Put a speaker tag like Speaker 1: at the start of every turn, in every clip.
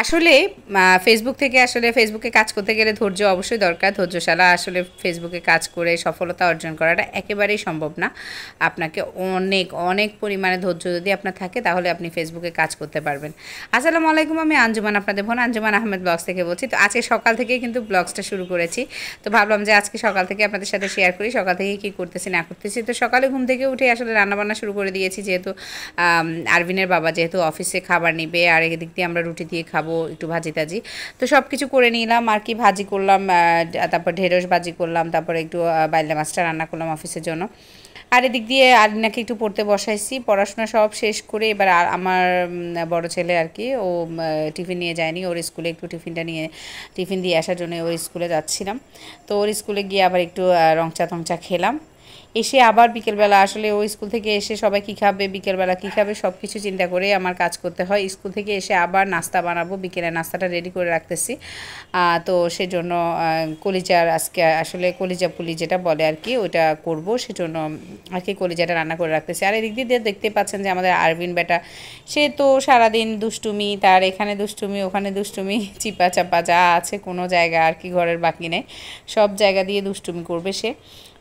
Speaker 1: আসলে ফেসবুক থেকে আসলে ফেসবুকে কাজ করতে গেলে ধৈর্য অবশ্যই দরকার। ধৈর্যশালা আসলে ফেসবুকে কাজ করে সফলতা অর্জন করাটা একেবারেই সম্ভব না। আপনাকে অনেক অনেক পরিমাণে ধৈর্য যদি আপনার থাকে তাহলে আপনি ফেসবুকে কাজ করতে পারবেন। আসসালামু আলাইকুম, আমি আঞ্জুমান, আপনাদের বোন আঞ্জুমান আহমেদ ব্লগস থেকে বলছি। তো আজকে সকাল থেকেই কিন্তু ব্লগসটা শুরু করেছি। তো ভাবলাম যে আজকে সকাল থেকে আপনাদের সাথে শেয়ার করি সকাল থেকে কী করতেছি না করতেছি। তো সকালে ঘুম থেকে উঠে আসলে রান্নাবান্না শুরু করে দিয়েছি, যেহেতু আরবিনের বাবা যেহেতু অফিসে খাবার নিবে, আর এদিক দিয়ে আমরা রুটি দিয়ে খাবো, একটু ভাজি টাজি। তো সব কিছু করে নিলাম আর কি। ভাজি করলাম, তারপর ঢেঁড়স ভাজি করলাম, তারপরে একটু বাইলা মাছটা রান্না করলাম অফিসের জন্য। আর এদিক দিয়ে আরিনাকে একটু পড়তে বসাইছি, পড়াশোনা সব শেষ করে এবার আমার বড় ছেলে আর কি, ও টিফিন নিয়ে যায়নি, ওর স্কুলে একটু টিফিন দিয়ে আসার জন্য ওর স্কুলে যাচ্ছিলাম। তো ওর স্কুলে গিয়ে আবার একটু রংচা টংচা খেলাম। এসে আবার বিকেলবেলা আসলে ওই স্কুল থেকে এসে সবাই কী খাবে, বিকেলবেলা কী খাবে, সব কিছু চিন্তা করে আমার কাজ করতে হয়। স্কুল থেকে এসে আবার নাস্তা বানাবো, বিকেলের নাস্তাটা রেডি করে রাখতেছি। তো সেজন্য কলিজার আজকে আসলে কলিজা পুলি যেটা বলে আর কি, ওইটা করব, সেজন্য আর কি কলিজাটা রান্না করে রাখতেছি। আর এদিক দিয়ে দেখতে পাচ্ছেন যে আমাদের আরবিন বেটা, সে তো সারাদিন দুষ্টুমি, তার এখানে দুষ্টুমি ওখানে দুষ্টুমি, চিপা চাপা যা আছে কোনো জায়গা আর কি ঘরের বাকি নেই, সব জায়গা দিয়ে দুষ্টুমি করবে সে।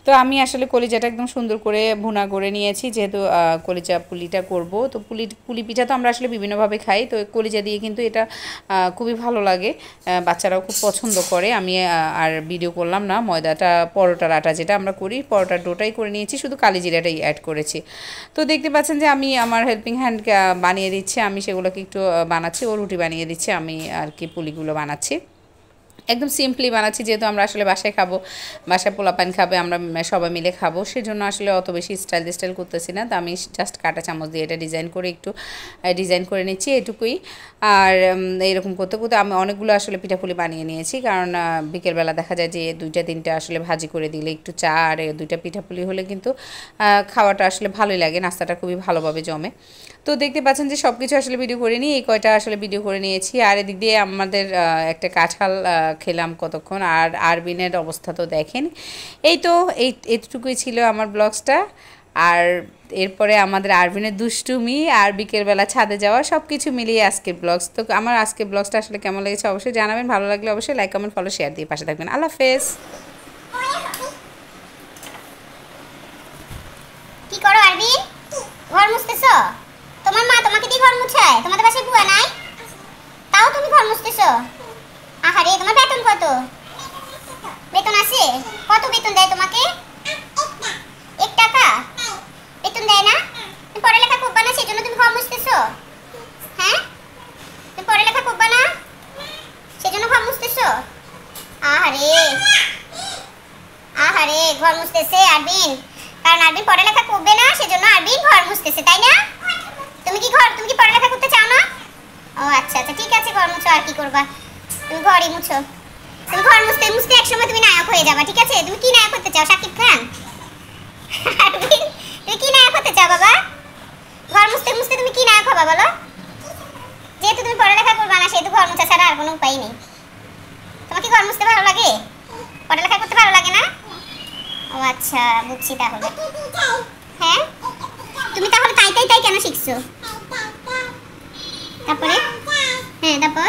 Speaker 1: তো আমি আসলে কলিজাটা একদম সুন্দর করে ভুনা করে নিয়েছি, যেহেতু কলিজা পুলিটা করব। তো পুলি পিঠা তো আমরা আসলে বিভিন্নভাবে খাই, তো কলিজা দিয়ে কিন্তু এটা খুবই ভালো লাগে, বাচ্চারাও খুব পছন্দ করে। আমি আর ভিডিও করলাম না, ময়দাটা পরোটার আটা যেটা আমরা করি, পরোটার ডোটাই করে নিয়েছি, শুধু কালি জিরাটাই অ্যাড করেছি। তো দেখতে পাচ্ছেন যে আমি আমার হেল্পিং হ্যান্ড বানিয়ে দিচ্ছি, আমি সেগুলোকে একটু বানাচ্ছি, ও রুটি বানিয়ে দিচ্ছে, আমি আর কি পুলিগুলো বানাচ্ছি। একদম সিম্পলি বানাচ্ছি, যেহেতু আমরা আসলে বাসায় খাবো, বাসায় পোলাপান খাবে, আমরা সবাই মিলে খাবো, সেজন্য আসলে অত বেশি স্টাইল করতেছি না। তো আমি জাস্ট কাঁটা চামচ দিয়ে এটা একটু ডিজাইন করে নিচ্ছি, এটুকুই। আর এইরকম করতে করতে আমি অনেকগুলো আসলে পিঠাপুলি বানিয়ে নিয়েছি, কারণ বিকেলবেলা দেখা যায় যে 2-3টা আসলে ভাজি করে দিলে, একটু চা আর 2টা পিঠাপুলি হলে কিন্তু খাওয়াটা আসলে ভালোই লাগে, নাস্তাটা খুবই ভালোভাবে জমে। তো দেখতে পাচ্ছেন যে সব কিছু আসলে ভিডিও করে নিই, এই কয়টা আসলে ভিডিও করে নিয়েছি। আর এদিক দিয়ে আমাদের একটা কাঁঠাল খেলাম কতক্ষণ, আর আরবিনের অবস্থা তো দেখেন। এই তো এইটুকুই ছিল আমার ব্লগসটা। আর এরপরে আমাদের আরবিনের দুষ্টুমি আর বিকেলবেলা ছাদে যাওয়া, সব কিছু মিলিয়ে আজকের ব্লগস। তো আমার আজকের ব্লগসটা আসলে কেমন লেগেছে অবশ্যই জানাবেন, ভালো লাগলে অবশ্যই লাইক কমেন্ট ফলো শেয়ার দিয়ে পাশে থাকবেন। আল্লাহ হাফেজ।
Speaker 2: কি করো আরবিন? ঘর মুছতেছো? তোমার মা তোমাকে দিয়ে ঘর মুছায়? তোমাদের বাসায় বুয়া নাই? তাও তুমি ঘর মুছতেছো? আহারে, তোমার বেতন কত? বেতন আছে? কত বেতন দেয় তোমাকে? 1 টাকা বেতন দেয় না? তুমি পড়ালেখা করবা না সেজন্য তুমি ঘর মুছতেছো? হ্যাঁ, তুমি পড়ালেখা করবা না সেজন্য ঘর মুছতেছো? আহারে আহারে, ঘর মুছতেছে আরবিন, কারণ আরবিন পড়ালেখা করবে না সেজন্য আরবিন ঘর মুছতেছে, তাই না? তুমি কি পড়ালেখা করতে চাও না? ও আচ্ছা আচ্ছা, ঠিক আছে, ঘর মুছো, আর কি করবা, তুমি ঘরই মুছো। তুমি ঘর মুছতে মুছতে একসময় তুমি নায়ক হয়ে যাবা, ঠিক আছে? তুমি কি নায়ক হতে চাও, শাকিব খান? তুমি কি নায়ক হতে চাও বাবা? ঘর মুছতে মুছতে তুমি কি নায়ক হবা বলো? যেহেতু তুমি পড়ালেখা করবা না সেহেতু ঘর মুছা ছাড়া আর কোনো উপায় নেই। তোমার কি ঘর মুছতে ভালো লাগে? পড়ালেখা করতে ভালো লাগে না? ও আচ্ছা, বুঝছি তাহলে। হ্যাঁ, তুমি তাহলে তাই কেন শিখছো? তারপরে হ্যাঁ, তারপর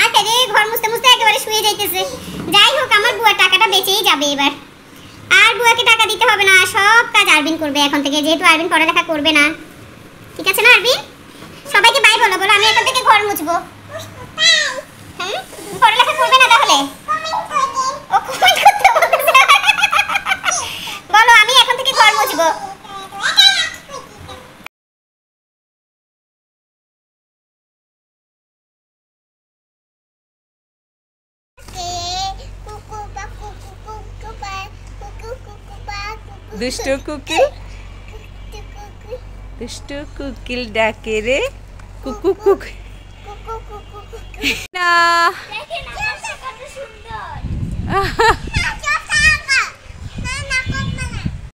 Speaker 2: আরে ঘর মুছতে মুছতে একেবারে শুয়ে যাইতেছে। যাই হোক, আমার বুয়ার টাকাটা বেঁচেই যাবে এবার, আর বুয়াকে টাকা দিতে হবে না, সব কাজ আরবিন করবে এখন থেকে, যেহেতু আরবিন পড়ালেখা করবে না। ঠিক আছে না আরবিন? সবাইকে বাই বলো, বলো আমি এখন থেকে ঘর মুছবো। হ্যাঁ, পড়ালেখা করবে না তাহলে? ও কমেন্ট করতে বলতেছে, বলো আমি এখন থেকে ঘর মুছবো।
Speaker 1: দুষ্টু কুকিল ডাকে রে, কুকু কুক না।